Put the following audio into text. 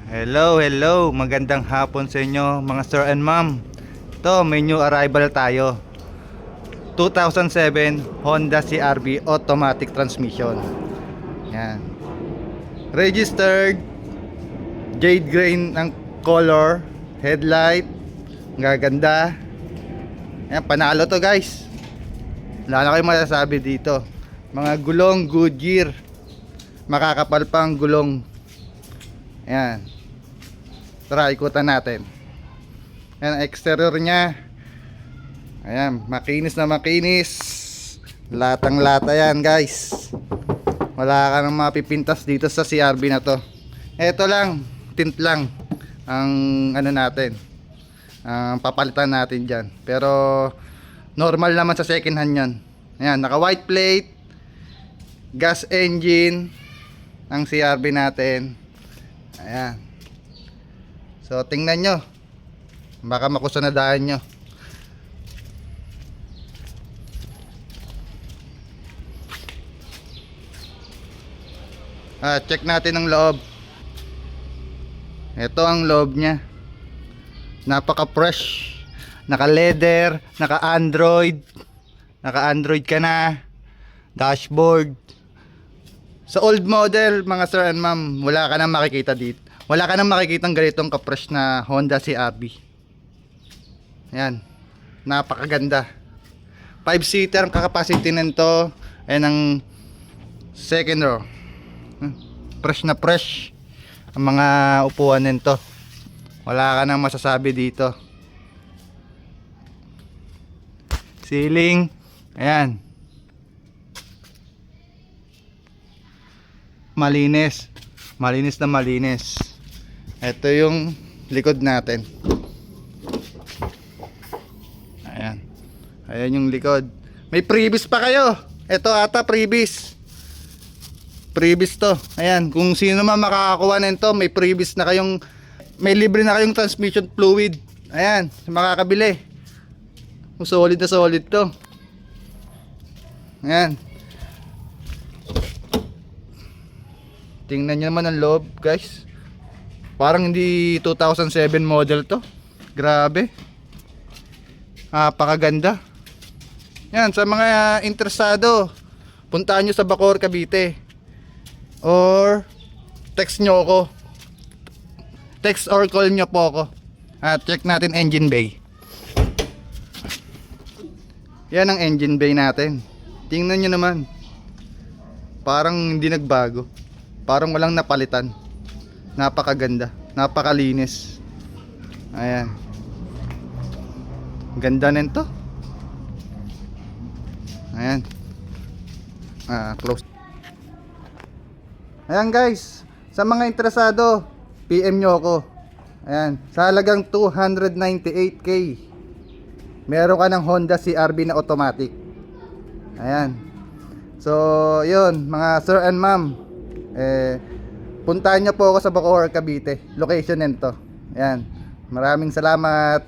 Hello, magandang hapon sa inyo mga sir and ma'am. Ito, may new arrival tayo. 2007 Honda CR-V automatic transmission. Yan. Registered jade green ang color, headlight, gaganda. Yan, panalo to guys. Wala na kayong masasabi dito. Mga gulong Goodyear, makakapal pang gulong. Yan. Tara, ikutan natin. Yan, exterior nya. Ayan, makinis na makinis. Latang lata yan guys. Wala ka nang mapipintas dito sa CR-V na to. Eto lang, tint lang ang ano natin, ang papalitan natin dyan. Pero normal naman sa second hand yan. Ayan, naka white plate, gas engine ang CR-V natin. Ayan. So tingnan nyo, baka makusunadahan nyo. Check natin ang loob. Ito ang loob nya. Napaka fresh. Naka leather, naka Android. Naka Android ka na. Dashboard. Sa old model mga sir and ma'am, wala ka nang makikita dito. Wala ka nang makikitang ganitong ka-fresh na Honda CR-V. Ayan. Napakaganda. 5-seater ang capacity nito. Ayan ang second row. Fresh na fresh ang mga upuan nito. Wala ka nang masasabi dito. Ceiling. Ayan. Malinis. Malinis na malinis. Ito yung likod natin. Ayan. Ayan yung likod. May previous pa kayo. Ito ata previous. Previous to. Ayan. Kung sino man makakakuha nito, may previous na kayong, may libre na kayong transmission fluid. Ayan. Makakabili. Solid na solid to. Ayan. Tingnan nyo naman ang loob guys. Parang hindi 2007 model to. Grabe. Napakaganda. Yan, sa mga interesado, puntaan nyo sa Bacoor, Cavite. Or text nyo ako. Text or call nyo po ako. Check natin engine bay. Yan ang engine bay natin. Tingnan nyo naman. Parang hindi nagbago. Parang walang napalitan. Napakaganda, napakalinis. Ayan. Ganda nito. Ayan. Close. Ayan guys, sa mga interesado, PM nyo ako. Ayan, sa halagang 298k. Meron ka ng Honda CR-V na automatic. Ayan. So, yun, mga sir and ma'am, puntahan nyo po ako sa Bacoor, Cavite. Location nito. Ayan. Maraming salamat.